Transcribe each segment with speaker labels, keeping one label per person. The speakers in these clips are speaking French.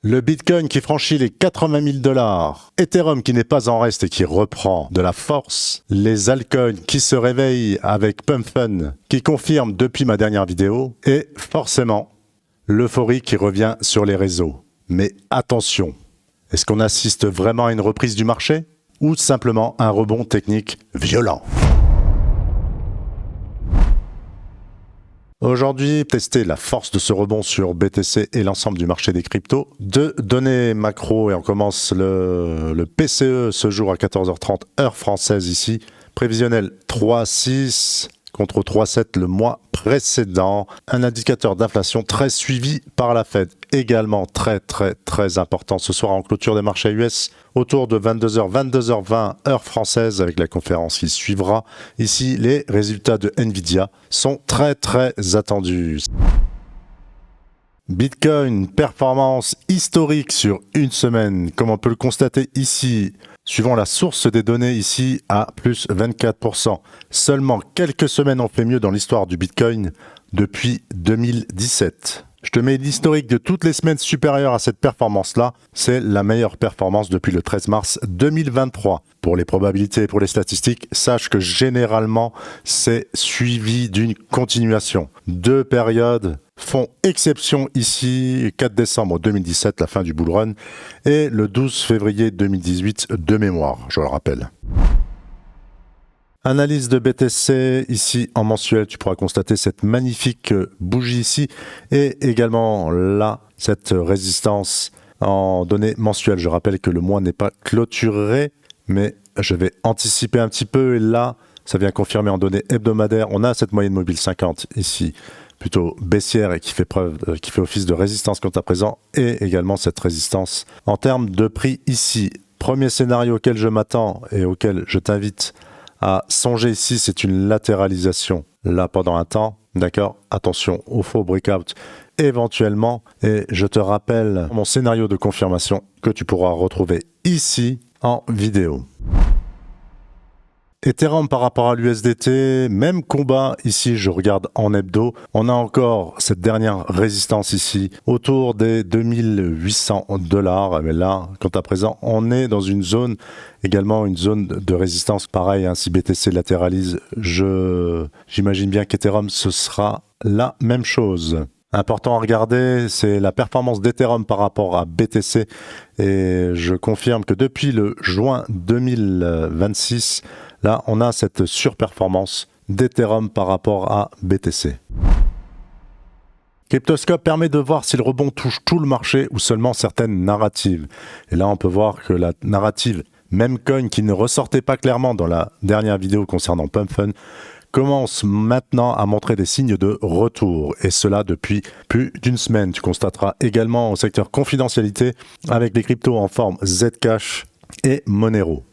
Speaker 1: Le Bitcoin qui franchit les 80 000 $, Ethereum qui n'est pas en reste et qui reprend de la force, les altcoins qui se réveillent avec PumpFun qui confirme depuis ma dernière vidéo, et forcément, l'euphorie qui revient sur les réseaux. Mais attention, est-ce qu'on assiste vraiment à une reprise du marché ou simplement un rebond technique violent ? Aujourd'hui, tester la force de ce rebond sur BTC et l'ensemble du marché des cryptos. Deux données macro et on commence le PCE ce jour à 14h30 heure française ici. Prévisionnel 3,6 contre 3,7 le mois précédent. Un indicateur d'inflation très suivi par la Fed. Également très important ce soir en clôture des marchés US autour de 22h, 22h20 heure française avec la conférence qui suivra. Ici, les résultats de Nvidia sont très attendus. Bitcoin, performance historique sur une semaine, comme on peut le constater ici, suivant la source des données ici, à plus 24%. Seulement quelques semaines ont fait mieux dans l'histoire du Bitcoin depuis 2017. Je te mets l'historique de toutes les semaines supérieures à cette performance-là. C'est la meilleure performance depuis le 13 mars 2023. Pour les probabilités et pour les statistiques, sache que généralement, c'est suivi d'une continuation. Deux périodes font exception ici, 4 décembre 2017, la fin du bull run, et le 12 février 2018 de mémoire, je le rappelle. Analyse de BTC, ici en mensuel, tu pourras constater cette magnifique bougie ici, et également là, cette résistance en données mensuelles. Je rappelle que le mois n'est pas clôturé, mais je vais anticiper un petit peu, et là, ça vient confirmer en données hebdomadaires. On a cette moyenne mobile 50 ici, plutôt baissière et qui fait office de résistance quant à présent, et également cette résistance en termes de prix ici. Premier scénario auquel je m'attends et auquel je t'invite à songer ici, c'est une latéralisation là pendant un temps, d'accord? Attention au faux breakout éventuellement, et je te rappelle mon scénario de confirmation que tu pourras retrouver ici en vidéo. Ethereum par rapport à l'USDT, même combat ici, je regarde en hebdo. On a encore cette dernière résistance ici, autour des 2800 $. Mais là, quant à présent, on est dans une zone, également une zone de résistance. Pareil, hein, si BTC latéralise, j'imagine bien qu'Ethereum, ce sera la même chose. Important à regarder, c'est la performance d'Ethereum par rapport à BTC. Et je confirme que depuis le juin 2026, là, on a cette surperformance d'Ethereum par rapport à BTC. Cryptoscope permet de voir si le rebond touche tout le marché ou seulement certaines narratives. Et là, on peut voir que la narrative Memcoin, qui ne ressortait pas clairement dans la dernière vidéo concernant PumpFun, commence maintenant à montrer des signes de retour, et cela depuis plus d'une semaine. Tu constateras également au secteur confidentialité avec des cryptos en forme Zcash et Monero.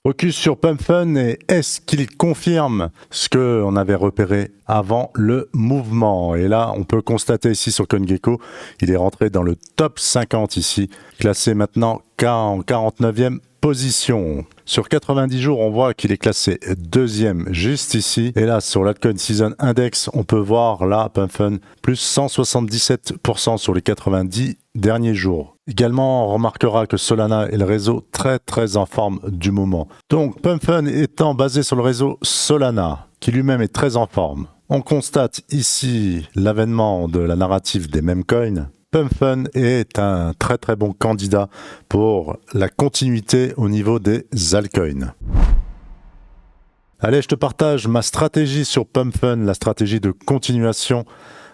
Speaker 1: Focus sur PumpFun, et est-ce qu'il confirme ce qu'on avait repéré avant le mouvement? Et là, on peut constater ici sur CoinGecko, il est rentré dans le top 50 ici, classé maintenant en 49e position. Sur 90 jours, on voit qu'il est classé deuxième juste ici. Et là, sur l'Altcoin Season Index, on peut voir là, PumpFun, plus 177% sur les 90 derniers jours. Également, on remarquera que Solana est le réseau très en forme du moment. Donc, PumpFun étant basé sur le réseau Solana, qui lui-même est très en forme. On constate ici l'avènement de la narrative des memcoins. PumpFun est un très bon candidat pour la continuité au niveau des altcoins. Allez, je te partage ma stratégie sur PumpFun, la stratégie de continuation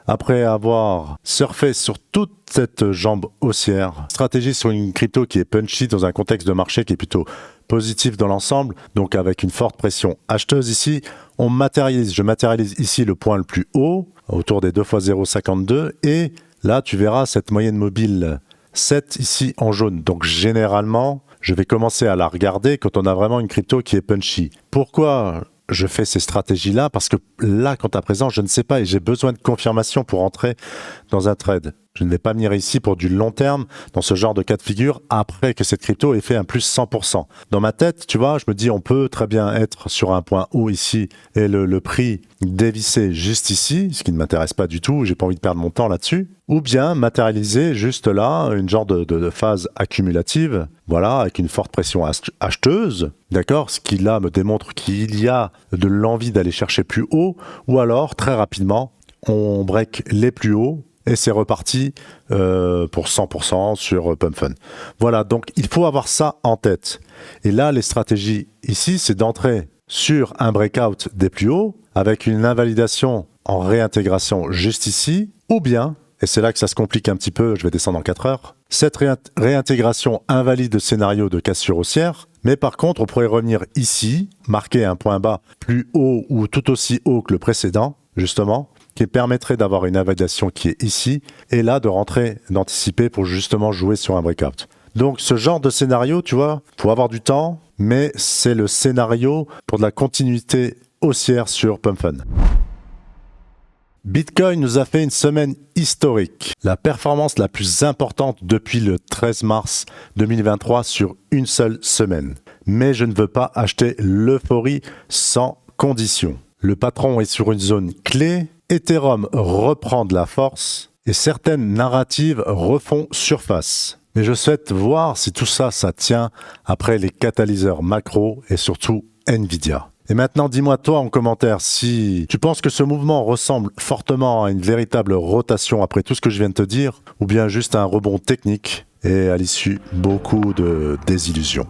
Speaker 1: après avoir surfé sur toute cette jambe haussière. Stratégie sur une crypto qui est punchy dans un contexte de marché qui est plutôt positif dans l'ensemble, donc avec une forte pression acheteuse ici. Je matérialise ici le point le plus haut, autour des 2 x 0,52, et là, tu verras cette moyenne mobile 7 ici en jaune. Donc généralement, je vais commencer à la regarder quand on a vraiment une crypto qui est punchy. Pourquoi je fais ces stratégies-là? Parce que là, quant à présent, je ne sais pas et j'ai besoin de confirmation pour entrer dans un trade. Je ne vais pas venir ici pour du long terme dans ce genre de cas de figure après que cette crypto ait fait un plus 100%. Dans ma tête, tu vois, je me dis on peut très bien être sur un point haut ici et le prix dévisser juste ici, ce qui ne m'intéresse pas du tout, j'ai pas envie de perdre mon temps là-dessus, ou bien matérialiser juste là une genre de phase accumulative, voilà, avec une forte pression acheteuse, d'accord, ce qui là me démontre qu'il y a de l'envie d'aller chercher plus haut, ou alors très rapidement on break les plus hauts et c'est reparti pour 100% sur Pump Fun. Voilà, donc il faut avoir ça en tête. Et là, les stratégies ici, c'est d'entrer sur un breakout des plus hauts avec une invalidation en réintégration juste ici, ou bien, et c'est là que ça se complique un petit peu, je vais descendre en 4 heures, cette réintégration invalide le scénario de cassure haussière, mais par contre, on pourrait revenir ici, marquer un point bas plus haut ou tout aussi haut que le précédent, justement, qui permettrait d'avoir une invalidation qui est ici, et là de rentrer, d'anticiper pour justement jouer sur un breakout. Donc ce genre de scénario, tu vois, faut avoir du temps, mais c'est le scénario pour de la continuité haussière sur Pump Fun. Bitcoin nous a fait une semaine historique, la performance la plus importante depuis le 13 mars 2023 sur une seule semaine. Mais je ne veux pas acheter l'euphorie sans condition. Le patron est sur une zone clé, Ethereum reprend de la force et certaines narratives refont surface. Mais je souhaite voir si tout ça, ça tient après les catalyseurs macro et surtout Nvidia. Et maintenant, dis-moi toi en commentaire si tu penses que ce mouvement ressemble fortement à une véritable rotation après tout ce que je viens de te dire, ou bien juste un rebond technique et à l'issue beaucoup de désillusions.